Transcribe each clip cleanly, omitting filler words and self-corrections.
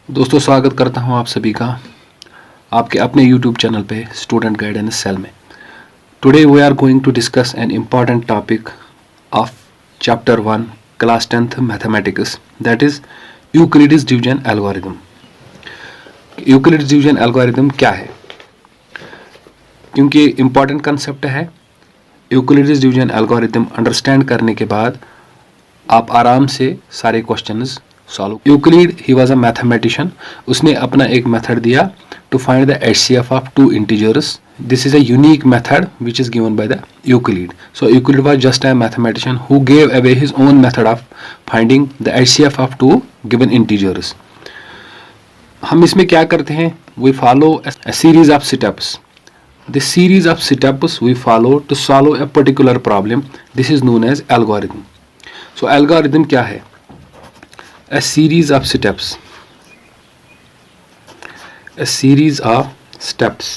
दोस्तों स्वागत करता हूं आप सभी का आपके अपने YouTube चैनल पे स्टूडेंट गाइडेंस सेल में। Today we are going to discuss an important topic of chapter 1 class 10th mathematics, that is Euclid's division algorithm. Euclid's division algorithm क्या है? क्योंकि इम्पॉर्टेंट कंसेप्ट है, यूक्लिड्स डिवीजन एल्गोरिथम अंडरस्टैंड करने के बाद आप आराम से सारे questions solve. Euclid he was a mathematician, उसने अपना एक मेथड दिया to find the HCF of two integers. This is a unique method which is given by the Euclid. So Euclid was just a mathematician who gave away his own method of finding the HCF of two given integers. हम इसमें क्या करते हैं? We follow a series of steps. This series of steps we follow to solve a particular problem. This is known as algorithm. So algorithm क्या है? A series of steps. A series of steps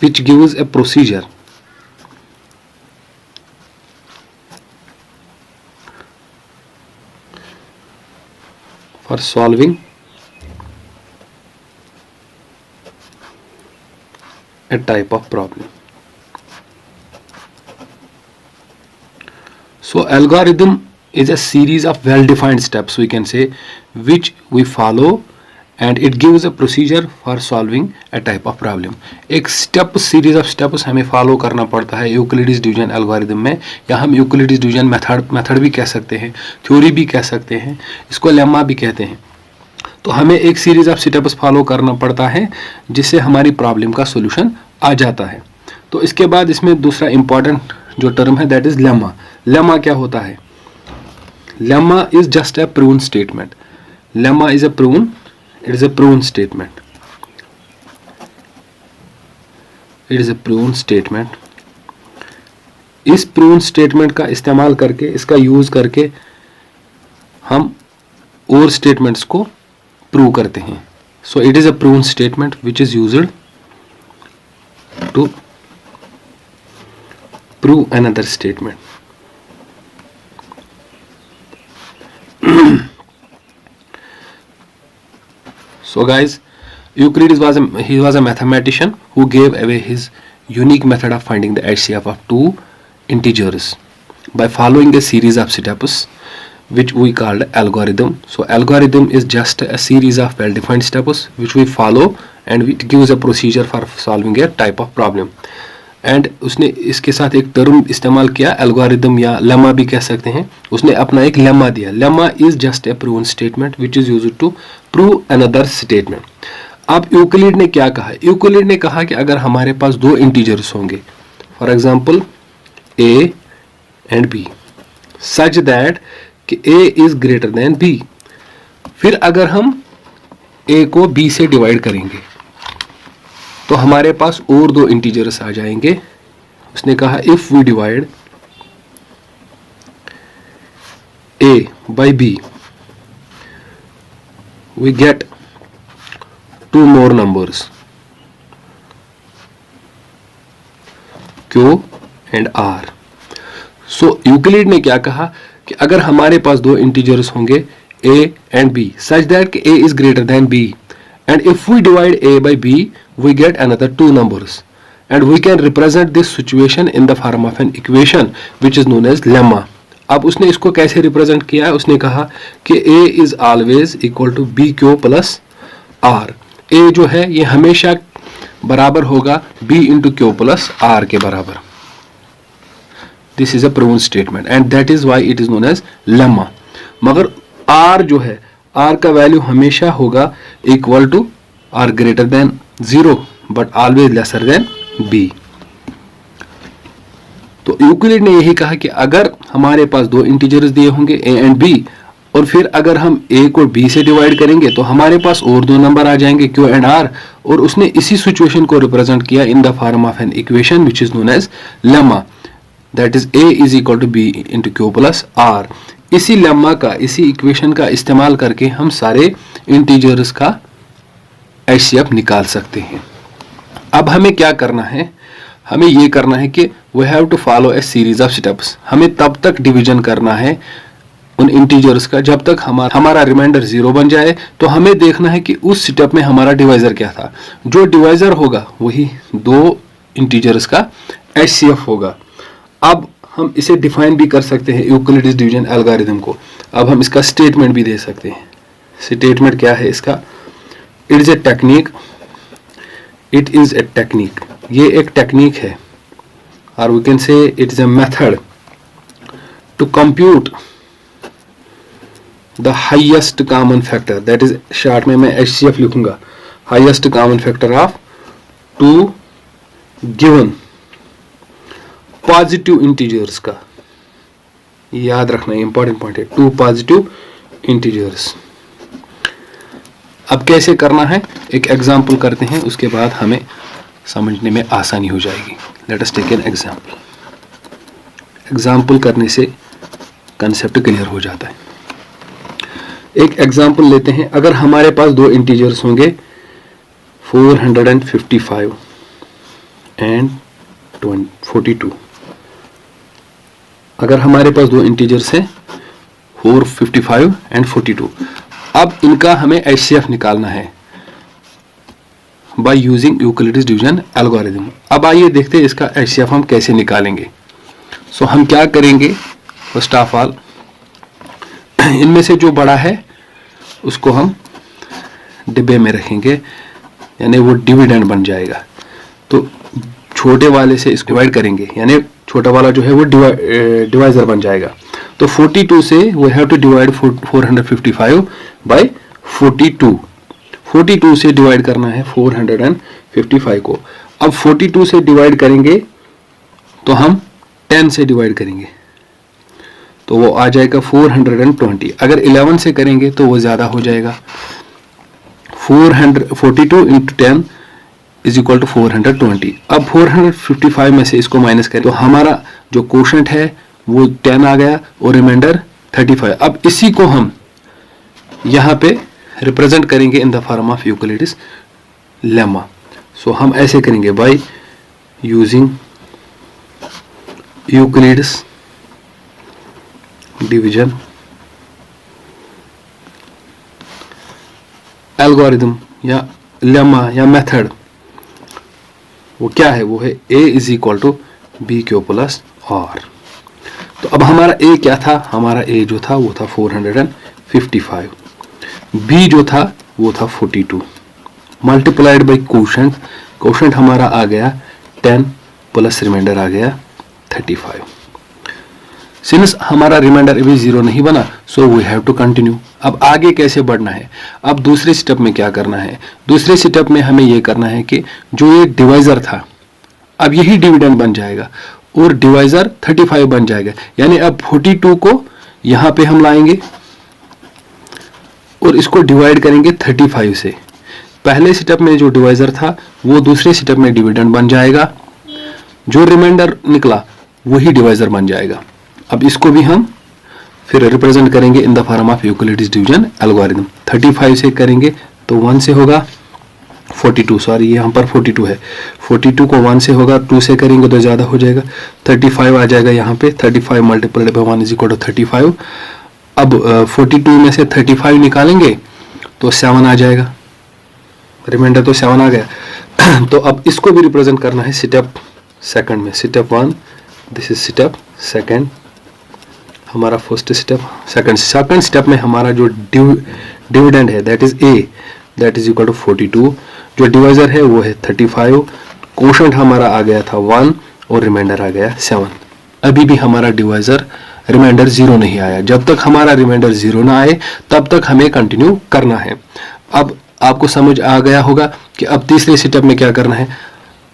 which gives a procedure for solving a type of problem. So algorithm is a series of well-defined steps, we can say, which we follow and it gives a procedure for solving a type of problem. एक step series of steps हमें follow करना पड़ता है Euclid's division algorithm में, या हम Euclid's division method भी कह सकते हैं, थ्योरी भी कह सकते हैं, इसको लेम्मा भी कहते हैं। तो हमें एक सीरीज ऑफ स्टेप्स फॉलो करना पड़ता है जिससे हमारी प्रॉब्लम का सोल्यूशन आ जाता है। तो इसके बाद इसमें दूसरा इंपॉर्टेंट जो टर्म है दैट इज लेम्मा। लेम्मा क्या होता है? Lemma is just a proven statement. Lemma is a proven, it is a proven statement. It is a proven statement. इस proven statement का इस्तेमाल करके, इसका यूज करके हम और statements को प्रूव करते हैं. So it is a proven statement which is used to prove another statement. So guys, Euclid was a mathematician who gave away his unique method of finding the HCF of two integers by following a series of steps which we called algorithm. So algorithm is just a series of well-defined steps which we follow and it gives a procedure for solving a type of problem. And उसने इसके साथ एक term इस्तेमाल किया, algorithm या lemma भी कह सकते हैं। उसने अपना एक लेमा दिया। Lemma is just a proven statement which is used to prove another statement. अब यूक्लिड ने क्या कहा? यूक्लिड ने कहा कि अगर हमारे पास दो इंटीजर्स होंगे, for example a and b, such that कि a is greater than b, फिर अगर हम a को b से डिवाइड करेंगे तो हमारे पास और दो इंटीजर्स आ जाएंगे। उसने कहा if we divide a by b we get two more numbers q and r. So Euclid ने क्या कहा कि अगर हमारे पास दो इंटीजर्स होंगे a and b such that कि a is greater than b and if we divide a by b we get another two numbers and we can represent this situation in the form of an equation which is known as lemma. अब उसने इसको कैसे represent किया? उसने कहा कि a is always equal to bq plus r. a जो है ये हमेशा बराबर होगा b into q plus r के बराबर. This is a proven statement and that is why it is known as lemma. मगर r जो है, r का वैल्यू हमेशा होगा equal to or greater than 0 but always lesser than b. तो Euclid ने यही कहा कि अगर हमारे पास दो इंटीजर्स दिए होंगे a एंड b और फिर अगर हम a को b से डिवाइड करेंगे तो हमारे पास और दो नंबर आ जाएंगे q एंड r, और उसने इसी सिचुएशन को रिप्रेजेंट किया in the form of an equation which is known as lemma, that is a is equal to b into q plus r. इसी लेम्मा का, इसी इक्वेशन का इस्तेमाल करके हम सारे इंटीजर्स का HCF निकाल सकते हैं। अब हमें क्या करना है? हमें ये करना है कि we have to follow a series of steps. हमें तब तक डिवीजन करना है उन इंटीजर्स का जब तक हमारा रिमाइंडर 0 बन जाए। तो हमें देखना है कि उस स्टेप में हमारा डिवाइजर क्या था। जो डिवाइजर होगा वही दो इंटीजर्स का HCF होगा। अब हम इसे डिफाइन भी कर सकते हैं यूक्लिडिस डिवीजन एल्गोरिथम को। अब हम इसका स्टेटमेंट भी दे सकते हैं। स्टेटमेंट क्या है इसका? It is a technique, it is a technique, ये एक टेक्निक है, और we can say it is a method to compute the highest common factor, that is short में मैं HCF लिखूंगा, highest common factor of two given positive integers का। याद रखना, इंपॉर्टेंट पॉइंट है, टू पॉजिटिव इंटीजर्स। अब कैसे करना है एक एग्जांपल करते हैं, उसके बाद हमें समझने में आसानी हो जाएगी। Let us take an example. Example करने से कंसेप्ट क्लियर हो जाता है। एक एग्जांपल लेते हैं। अगर हमारे पास दो इंटीजर्स होंगे 455 एंड 42, अगर हमारे पास दो इंटीजर्स हैं 455 एंड 42, अब इनका हमें HCF निकालना है bye using Euclid's division algorithm. अब आइए देखते हैं इसका HCF हम कैसे निकालेंगे। सो हम क्या करेंगे, फर्स्ट ऑफ ऑल इनमें से जो बड़ा है उसको हम डिब्बे में रखेंगे, यानी वो डिविडेंड बन जाएगा। तो छोटे वाले से इसको डिवाइड करेंगे, यानी छोटा वाला जो है वो डिवाइजर बन जाएगा। तो 42 से we have to divide 455 by 42। 42 से डिवाइड करना है 455 को। अब 42 से डिवाइड करेंगे तो हम 10 से डिवाइड करेंगे तो वो आ जाएगा 420। अगर 11 से करेंगे तो वो ज्यादा हो जाएगा। 42 इंटू 10 इज इक्वल टू 420। अब 455 में से इसको माइनस करें तो हमारा जो कोशेंट है वो 10 आ गया और रिमाइंडर 35। अब इसी को हम यहाँ पे रिप्रेजेंट करेंगे in the form of Euclid's lemma. So हम ऐसे करेंगे by using Euclid's division algorithm या लेमा या मेथड। वो क्या है? वो है A is equal to B Q plus R. तो अब हमारा A क्या था? हमारा A जो था वो था 455, B जो था वो था 42 मल्टीप्लाइड बाई कोशेंट। कोशेंट हमारा आ गया 10 प्लस रिमाइंडर आ गया 35। सिंस हमारा रिमाइंडर अभी 0 नहीं बना, so we have to continue. अब आगे कैसे बढ़ना है? अब दूसरे स्टेप में क्या करना है? दूसरे स्टेप में हमें यह करना है कि जो ये डिवाइजर था अब यही डिविडेंड बन जाएगा और डिवाइजर 35 बन जाएगा। यानी अब 42 को यहां पे हम लाएंगे और इसको डिवाइड करेंगे 35 से। पहले स्टेप में जो डिवाइजर था वो दूसरे स्टेप में डिविडेंड बन जाएगा, जो रिमाइंडर निकला वही डिवाइजर बन जाएगा। अब इसको भी हम फिर रिप्रेजेंट करेंगे in the form of Euclid's division algorithm. 35 से करेंगे तो 1 से होगा 42, सॉरी यहाँ पर 42 है, 42 को 1 से होगा, 2 से करेंगे तो ज़्यादा हो जाएगा, 35 आ जाएगा यहाँ पे। 35 multiplied by 1 is equal to 35। अब 42 में से 35 निकालेंगे तो 7 आ जाएगा, रिमाइंडर तो 7 आ गया। तो अब इसको भी रिप्रेजेंट करना है स्टेप सेकंड में। Step 1 this is step second, हमारा फर्स्ट स्टेप। सेकंड स्टेप में हमारा जो डिविडेंड है that is a, that is equal to 42। जो डिवाइजर है वो है 35। कोशेंट हमारा आ गया था 1 और रिमाइंडर आ गया 7। अभी भी हमारा डिवाइजर रिमाइंडर 0 नहीं आया। जब तक हमारा रिमाइंडर 0 ना आए तब तक हमें कंटिन्यू करना है। अब आपको समझ आ गया होगा कि अब तीसरे स्टेप में क्या करना है।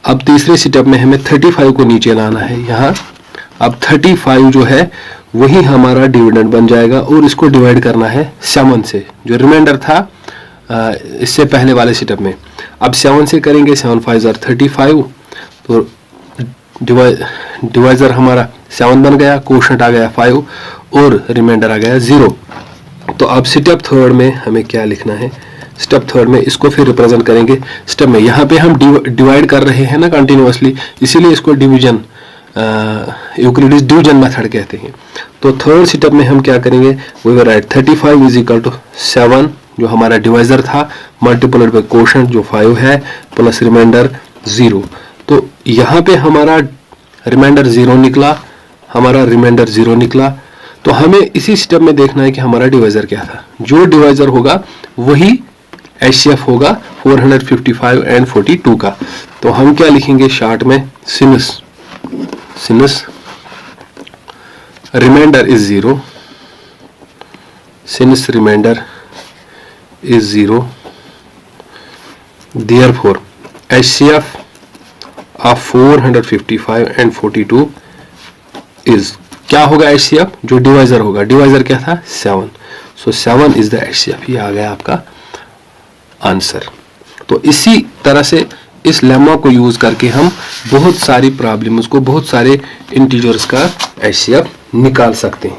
अब तीसरे स्टेप में हमें 35 को नीचे लाना है यहाँ। अब 35 जो है वही हमारा डिविडेंड बन जाएगा और इसको डिवाइड करना है 7 से, जो रिमाइंडर था इससे पहले वाले स्टेप में। अब 7 से करेंगे, 7 5 आर 35, तो डिवाइजर हमारा 7 बन गया, कोशेंट आ गया 5 और रिमाइंडर आ गया 0। तो अब स्टेप थर्ड में हमें क्या लिखना है? स्टेप थर्ड में इसको फिर रिप्रेजेंट करेंगे स्टेप में। यहाँ पे हम डिवाइड कर रहे हैं ना कंटिन्यूअसली, इसीलिए इसको डिवीजन यूक्लिडिस डिवीजन मेथड कहते हैं। तो थर्ड स्टेप में हम क्या करेंगे, we will write 35 is equal to 7 जो हमारा डिवाइजर था, मल्टीप्लाइड बाय कोशेंट जो 5 है, प्लस रिमाइंडर 0। तो यहाँ पे हमारा रिमाइंडर 0 निकला, हमारा रिमाइंडर 0 निकला। तो हमें इसी स्टेप में देखना है कि हमारा डिवाइजर क्या था। जो डिवाइजर होगा वही HCF होगा 455 एंड 42 का। तो हम क्या लिखेंगे शॉर्ट में, since reminder is 0, since reminder is 0 therefore HCF of 455 and 42 is, क्या होगा HCF, जो डिवाइजर होगा, डिवाइजर क्या था 7, सो 7 इज द HCF। ये आ गया आपका आंसर। तो इसी तरह से इस लेमा को यूज करके हम बहुत सारी प्रॉब्लम्स को, बहुत सारे इंटीजर्स का HCF निकाल सकते हैं।